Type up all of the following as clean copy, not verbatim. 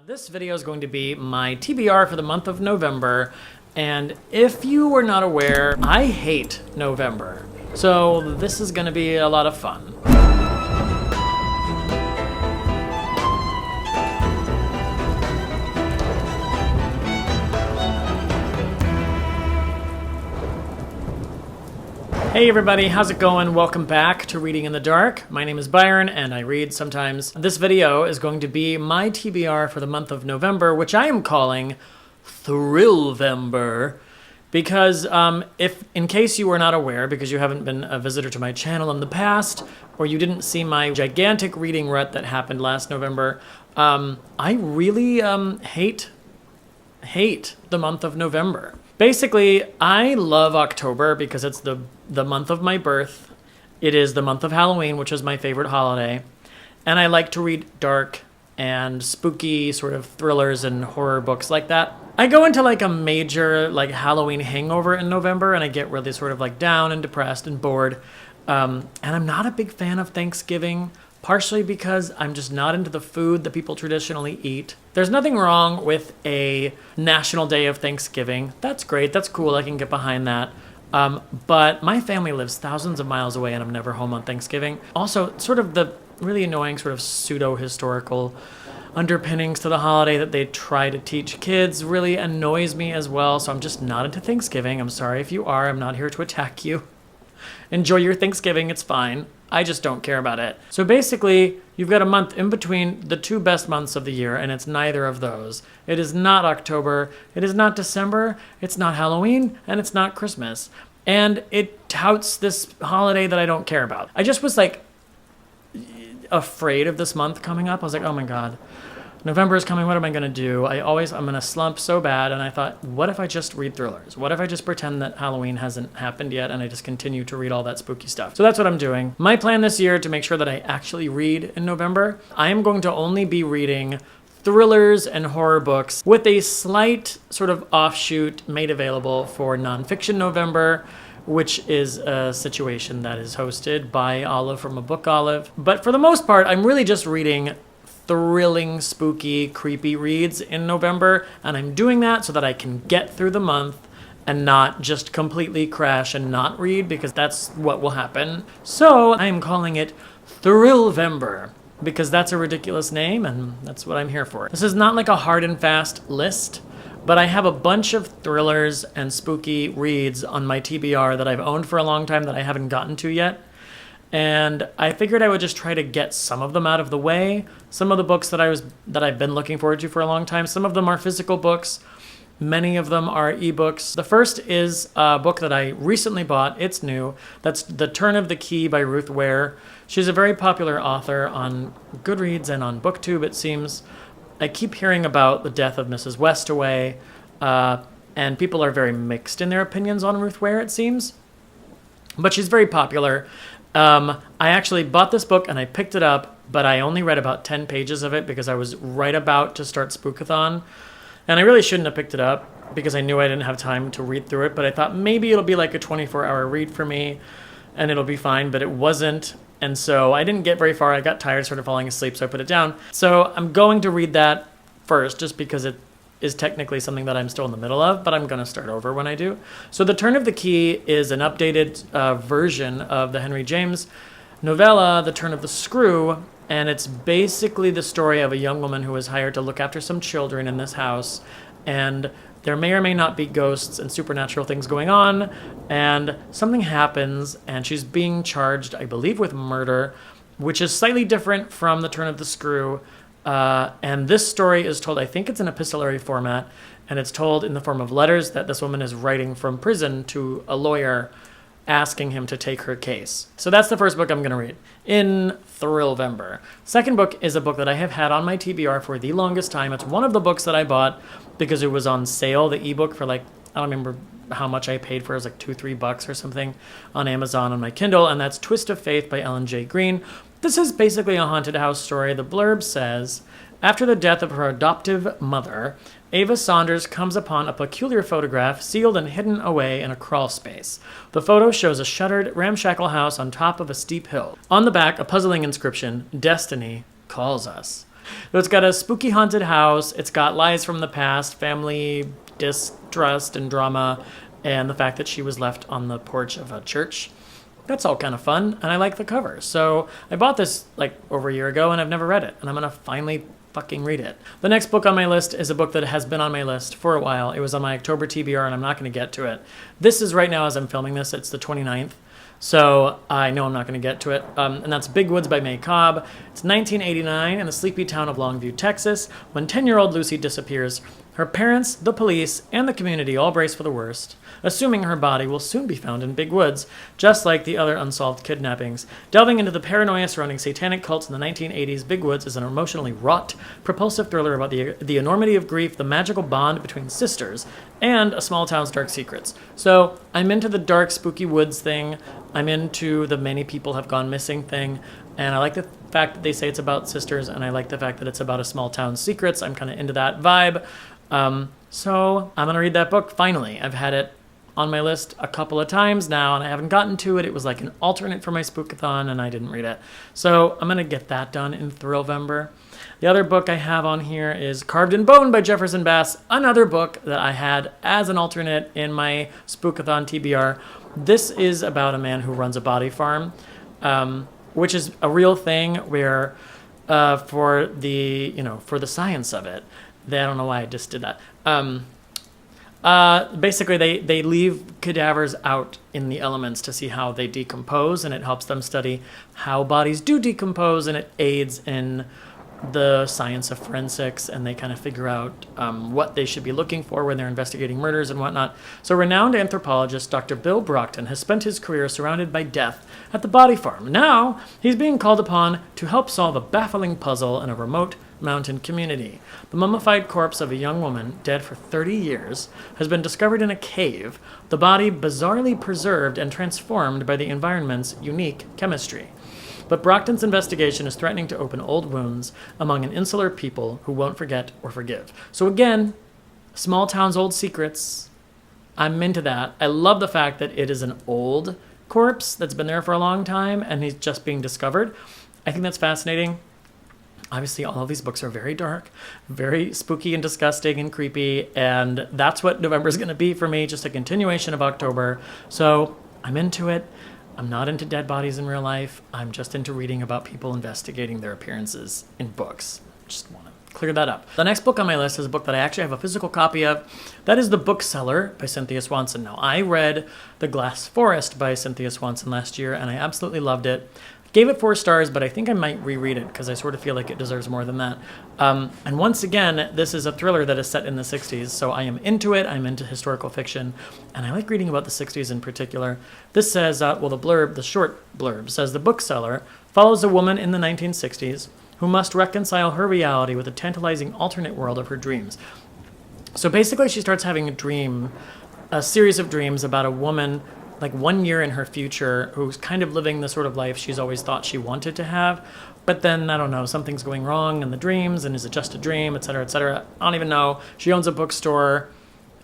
This video is going to be my TBR for the month of November, and if you were not aware, I hate November. So this is going to be a lot of fun. Hey everybody, how's it going? Welcome back to Reading in the Dark. My name is Byron and I read sometimes. This video is going to be my TBR for the month of November, which I am calling THRILLVEMBER, because if in case you were not aware, because you haven't been a visitor to my channel in the past, or you didn't see my gigantic reading rut that happened last November, I really hate the month of November. Basically, I love October because it's the month of my birth. It is the month of Halloween, which is my favorite holiday. And I like to read dark and spooky sort of thrillers and horror books like that. I go into like a major like Halloween hangover in November, and I get really sort of like down and depressed and bored. And I'm not a big fan of Thanksgiving, partially because I'm just not into the food that people traditionally eat. There's nothing wrong with a national day of Thanksgiving. That's great, that's cool, I can get behind that. But my family lives thousands of miles away and I'm never home on Thanksgiving. Also, sort of the really annoying sort of pseudo-historical underpinnings to the holiday that they try to teach kids really annoys me as well, so I'm just not into Thanksgiving. I'm sorry if you are, I'm not here to attack you. Enjoy your Thanksgiving, it's fine. I just don't care about it. So basically, you've got a month in between the two best months of the year, and it's neither of those. It is not October, it is not December, it's not Halloween, and it's not Christmas. And it touts this holiday that I don't care about. I just was like afraid of this month coming up. I was like, oh my God, November is coming, what am I gonna do? I'm in a slump so bad, and I thought, what if I just read thrillers? What if I just pretend that Halloween hasn't happened yet and I just continue to read all that spooky stuff? So that's what I'm doing. My plan this year to make sure that I actually read in November, I am going to only be reading thrillers and horror books with a slight sort of offshoot made available for nonfiction November, which is a situation that is hosted by Olive from A Book Olive. But for the most part, I'm really just reading thrilling, spooky, creepy reads in November, and I'm doing that so that I can get through the month and not just completely crash and not read, because that's what will happen. So I am calling it THRILLVEMBER, because that's a ridiculous name and that's what I'm here for. This is not like a hard and fast list, but I have a bunch of thrillers and spooky reads on my TBR that I've owned for a long time that I haven't gotten to yet. And I figured I would just try to get some of them out of the way. Some of the books that I've been looking forward to for a long time. Some of them are physical books. Many of them are ebooks. The first is a book that I recently bought. It's new. That's The Turn of the Key by Ruth Ware. She's a very popular author on Goodreads and on BookTube, it seems. I keep hearing about the death of Mrs. Westaway, and people are very mixed in their opinions on Ruth Ware, it seems. But she's very popular. I actually bought this book and I picked it up, but I only read about 10 pages of it because I was right about to start Spookathon. And I really shouldn't have picked it up because I knew I didn't have time to read through it, but I thought maybe it'll be like a 24-hour read for me and it'll be fine, but it wasn't. And so I didn't get very far. I got tired, started falling asleep, so I put it down. So I'm going to read that first just because it is technically something that I'm still in the middle of, but I'm going to start over when I do. So The Turn of the Key is an updated version of the Henry James novella, The Turn of the Screw, and it's basically the story of a young woman who is hired to look after some children in this house, and there may or may not be ghosts and supernatural things going on, and something happens, and she's being charged, I believe, with murder, which is slightly different from The Turn of the Screw. And this story is told, I think it's an epistolary format, and it's told in the form of letters that this woman is writing from prison to a lawyer asking him to take her case. So that's the first book I'm going to read in THRILLVEMBER. Second book is a book that I have had on my TBR for the longest time. It's one of the books that I bought because it was on sale, the ebook, for like, I don't remember how much I paid for it. It was like $2-3 or something on Amazon on my Kindle, and that's Twist of Faith by Ellen J. Green. This is basically a haunted house story. The blurb says, after the death of her adoptive mother, Ava Saunders comes upon a peculiar photograph sealed and hidden away in a crawl space. The photo shows a shuttered, ramshackle house on top of a steep hill. On the back, a puzzling inscription, Destiny calls us. So it's got a spooky haunted house. It's got lies from the past, family distrust and drama, and the fact that she was left on the porch of a church. That's all kind of fun, and I like the cover. So I bought this like over a year ago, and I've never read it, and I'm going to finally fucking read it. The next book on my list is a book that has been on my list for a while. It was on my October TBR, and I'm not going to get to it. This is right now as I'm filming this. It's the 29th. So I know I'm not going to get to it. And that's Big Woods by May Cobb. It's 1989 in the sleepy town of Longview, Texas, when 10-year-old Lucy disappears. Her parents, the police, and the community all brace for the worst, assuming her body will soon be found in Big Woods, just like the other unsolved kidnappings. Delving into the paranoia surrounding satanic cults in the 1980s, Big Woods is an emotionally wrought, propulsive thriller about the enormity of grief, the magical bond between sisters, and a small town's dark secrets. So I'm into the dark, spooky woods thing. I'm into the many people have gone missing thing. And I like the fact that they say it's about sisters, and I like the fact that it's about a small town's secrets. I'm kind of into that vibe. So I'm going to read that book finally. I've had it on my list a couple of times now, and I haven't gotten to it. It was like an alternate for my Spookathon, and I didn't read it. So I'm going to get that done in THRILLVEMBER. The other book I have on here is Carved in Bone by Jefferson Bass, another book that I had as an alternate in my Spookathon TBR. This is about a man who runs a body farm, which is a real thing where for the science of it, I don't know why I just did that. Basically, they leave cadavers out in the elements to see how they decompose, and it helps them study how bodies do decompose, and it aids in the science of forensics, and they kind of figure out what they should be looking for when they're investigating murders and whatnot. So renowned anthropologist Dr. Bill Brockton has spent his career surrounded by death at the body farm. Now he's being called upon to help solve a baffling puzzle in a remote mountain community. The mummified corpse of a young woman, dead for 30 years, has been discovered in a cave, the body bizarrely preserved and transformed by the environment's unique chemistry. But Brockton's investigation is threatening to open old wounds among an insular people who won't forget or forgive. So again, small town's old secrets. I'm into that. I love the fact that it is an old corpse that's been there for a long time and he's just being discovered. I think that's fascinating. Obviously, all of these books are very dark, very spooky and disgusting and creepy, and that's what November is going to be for me, just a continuation of October. So I'm into it. I'm not into dead bodies in real life. I'm just into reading about people investigating their appearances in books. Just want to clear that up. The next book on my list is a book that I actually have a physical copy of. That is The Bookseller by Cynthia Swanson. Now, I read The Glass Forest by Cynthia Swanson last year, and I absolutely loved it. Gave it 4 stars, but I think I might reread it because I sort of feel like it deserves more than that. And once again, this is a thriller that is set in the 60s, so I am into it. I'm into historical fiction, and I like reading about the 60s in particular. This says, the short blurb says, The Bookseller follows a woman in the 1960s who must reconcile her reality with a tantalizing alternate world of her dreams. So basically, she starts having a series of dreams about a woman like 1 year in her future who's kind of living the sort of life she's always thought she wanted to have. But then, I don't know, something's going wrong in the dreams, and is it just a dream, et cetera, et cetera. I don't even know. She owns a bookstore.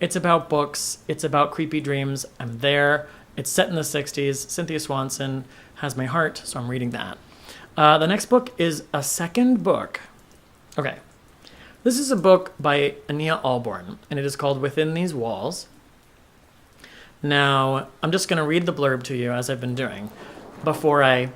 It's about books. It's about creepy dreams. I'm there. It's set in the 60s. Cynthia Swanson has my heart, so I'm reading that. The next book is a second book. Okay. This is a book by Ania Albarn, and it is called Within These Walls. Now, I'm just going to read the blurb to you as I've been doing before I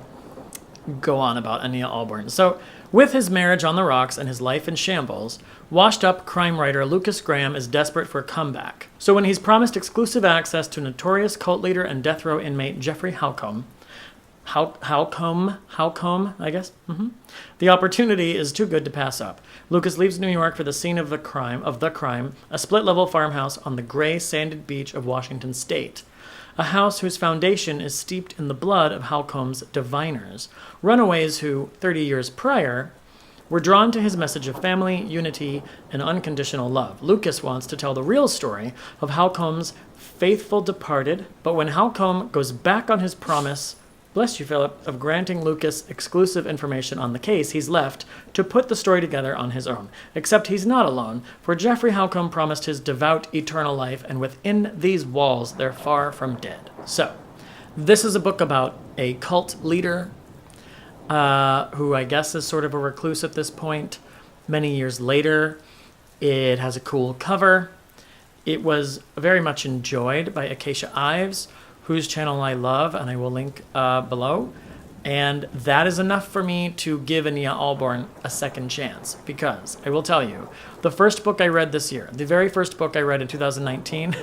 go on about Ania Albarn. So, with his marriage on the rocks and his life in shambles, washed-up crime writer Lucas Graham is desperate for a comeback. So when he's promised exclusive access to notorious cult leader and death row inmate Jeffrey Halcombe, I guess. The opportunity is too good to pass up. Lucas leaves New York for the scene of the crime, a split-level farmhouse on the gray, sanded beach of Washington State. A house whose foundation is steeped in the blood of Halcombe's diviners, runaways who, 30 years prior, were drawn to his message of family, unity, and unconditional love. Lucas wants to tell the real story of Halcombe's faithful departed, but when Halcombe goes back on his promise, bless you, Philip, of granting Lucas exclusive information on the case, he's left to put the story together on his own. Except he's not alone, for Jeffrey Halcombe promised his devout eternal life, and within these walls they're far from dead. So, this is a book about a cult leader who I guess is sort of a recluse at this point. many years later. It has a cool cover. It was very much enjoyed by Acacia Ives, whose channel I love, and I will link below. And that is enough for me to give Ania Albarn a second chance, because I will tell you, the first book I read this year, the very first book I read in 2019,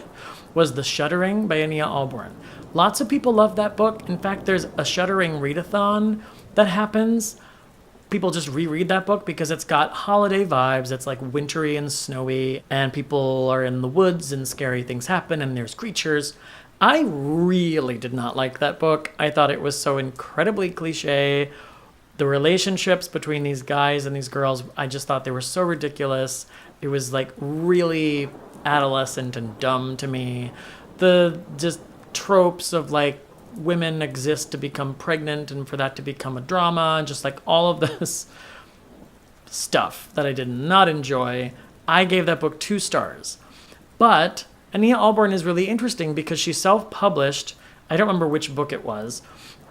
was The Shuttering by Ania Albarn. Lots of people love that book. In fact, there's a Shuttering readathon that happens. People just reread that book because it's got holiday vibes. It's like wintry and snowy, and people are in the woods and scary things happen and there's creatures. I really did not like that book. I thought it was so incredibly cliche. The relationships between these guys and these girls, I just thought they were so ridiculous. It was like really adolescent and dumb to me. The just tropes of like women exist to become pregnant and for that to become a drama, and just like all of this stuff that I did not enjoy. I gave that book 2 stars. But Ania Albarn is really interesting because she self-published, I don't remember which book it was,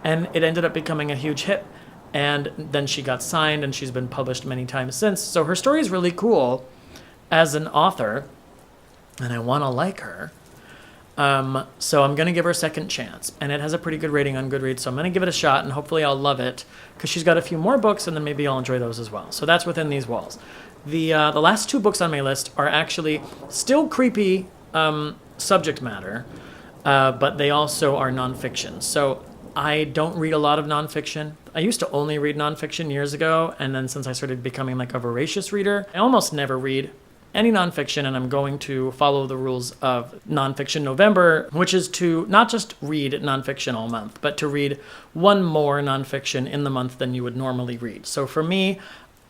and it ended up becoming a huge hit. And then she got signed, and she's been published many times since. So her story is really cool as an author, and I want to like her. So I'm going to give her a second chance. And it has a pretty good rating on Goodreads, so I'm going to give it a shot, and hopefully I'll love it, because she's got a few more books, and then maybe I'll enjoy those as well. So that's within these walls. The last 2 books on my list are actually still creepy subject matter, but they also are nonfiction. So I don't read a lot of nonfiction. I used to only read nonfiction years ago, and then since I started becoming like a voracious reader, I almost never read any nonfiction, and I'm going to follow the rules of Nonfiction November, which is to not just read nonfiction all month, but to read 1 more nonfiction in the month than you would normally read. So for me,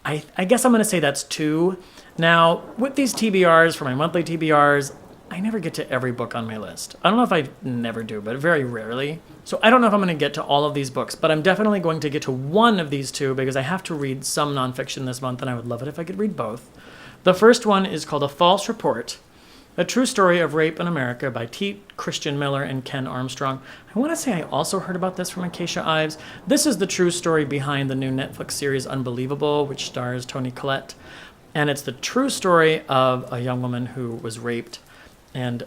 I guess I'm going to say that's 2. Now, with these TBRs, for my monthly TBRs, I never get to every book on my list. I don't know if I never do, but very rarely. So I don't know if I'm going to get to all of these books, but I'm definitely going to get to one of these 2 because I have to read some nonfiction this month, and I would love it if I could read both. The first one is called A False Report, A True Story of Rape in America by T. Christian Miller and Ken Armstrong. I want to say I also heard about this from Acacia Ives. This is the true story behind the new Netflix series Unbelievable, which stars Toni Collette. And it's the true story of a young woman who was raped and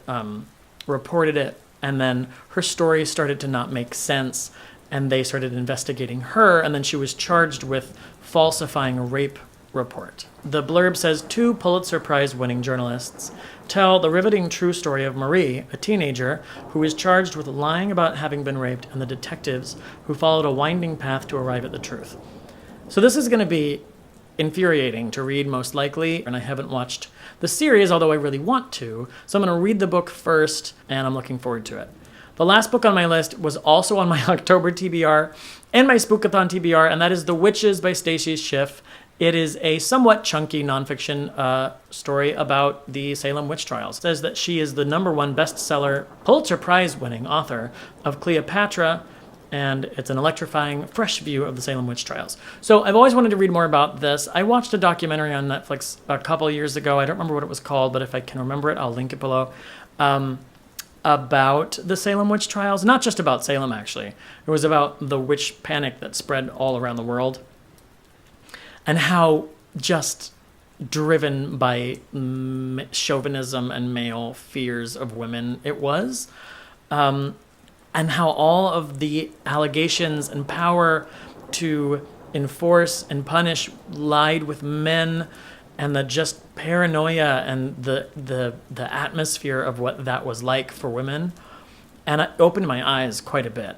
reported it, and then her story started to not make sense, and they started investigating her, and then she was charged with falsifying a rape report. The blurb says 2 Pulitzer Prize-winning journalists tell the riveting true story of Marie, a teenager who is charged with lying about having been raped, and the detectives who followed a winding path to arrive at the truth. So this is going to be infuriating to read, most likely, and I haven't watched the series, although I really want to, so I'm going to read the book first, and I'm looking forward to it. The last book on my list was also on my October TBR and my Spookathon TBR, and that is The Witches by Stacy Schiff. It is a somewhat chunky nonfiction story about the Salem witch trials. It says that she is the #1 bestseller, Pulitzer Prize-winning author of Cleopatra, and it's an electrifying, fresh view of the Salem witch trials. So I've always wanted to read more about this. I watched a documentary on Netflix a couple years ago. I don't remember what it was called, but if I can remember it, I'll link it below. About the Salem witch trials. Not just about Salem, actually. It was about the witch panic that spread all around the world, and how just driven by chauvinism and male fears of women it was. And how all of the allegations and power to enforce and punish lied with men, and the just paranoia and the atmosphere of what that was like for women. And it opened my eyes quite a bit.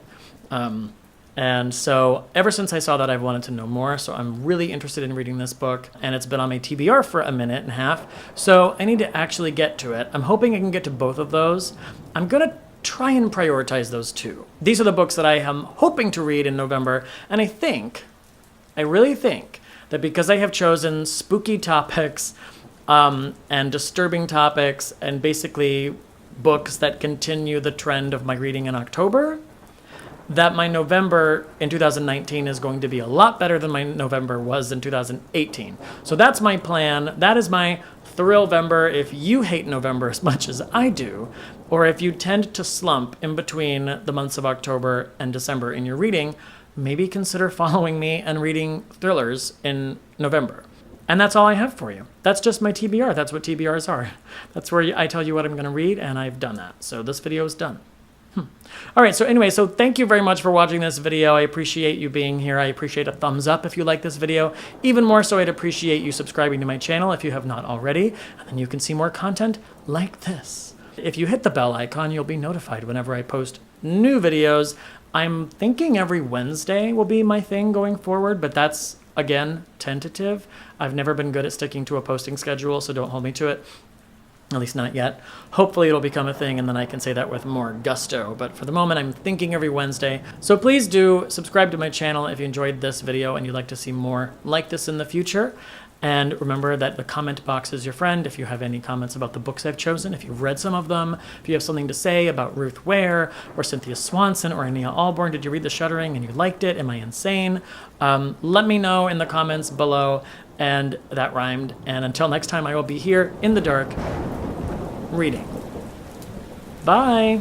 And so ever since I saw that, I've wanted to know more. So I'm really interested in reading this book, and it's been on my TBR for a minute and a half. So I need to actually get to it. I'm hoping I can get to both of those. I'm going to try and prioritize those 2. These are the books that I am hoping to read in November. And I really think that because I have chosen spooky topics and disturbing topics, and basically books that continue the trend of my reading in October, that my November in 2019 is going to be a lot better than my November was in 2018. So that's my plan. That is my THRILLVEMBER. If you hate November as much as I do, or if you tend to slump in between the months of October and December in your reading, maybe consider following me and reading thrillers in November. And that's all I have for you. That's just my TBR. That's what TBRs are. That's where I tell you what I'm going to read, and I've done that. So this video is done. All right, so anyway, so thank you very much for watching this video. I appreciate you being here. I appreciate a thumbs up if you like this video. Even more so, I'd appreciate you subscribing to my channel if you have not already, and then you can see more content like this. If you hit the bell icon, you'll be notified whenever I post new videos. I'm thinking every Wednesday will be my thing going forward, but that's, again, tentative. I've never been good at sticking to a posting schedule, so don't hold me to it. At least not yet. Hopefully it'll become a thing and then I can say that with more gusto. But for the moment, I'm thinking every Wednesday. So please do subscribe to my channel if you enjoyed this video and you'd like to see more like this in the future. And remember that the comment box is your friend. If you have any comments about the books I've chosen, if you've read some of them, if you have something to say about Ruth Ware or Cynthia Swanson or Ania Albarn, did you read the Shuttering and you liked it? Am I insane? Let me know in the comments below. And that rhymed. And until next time, I will be here in the dark reading. Bye.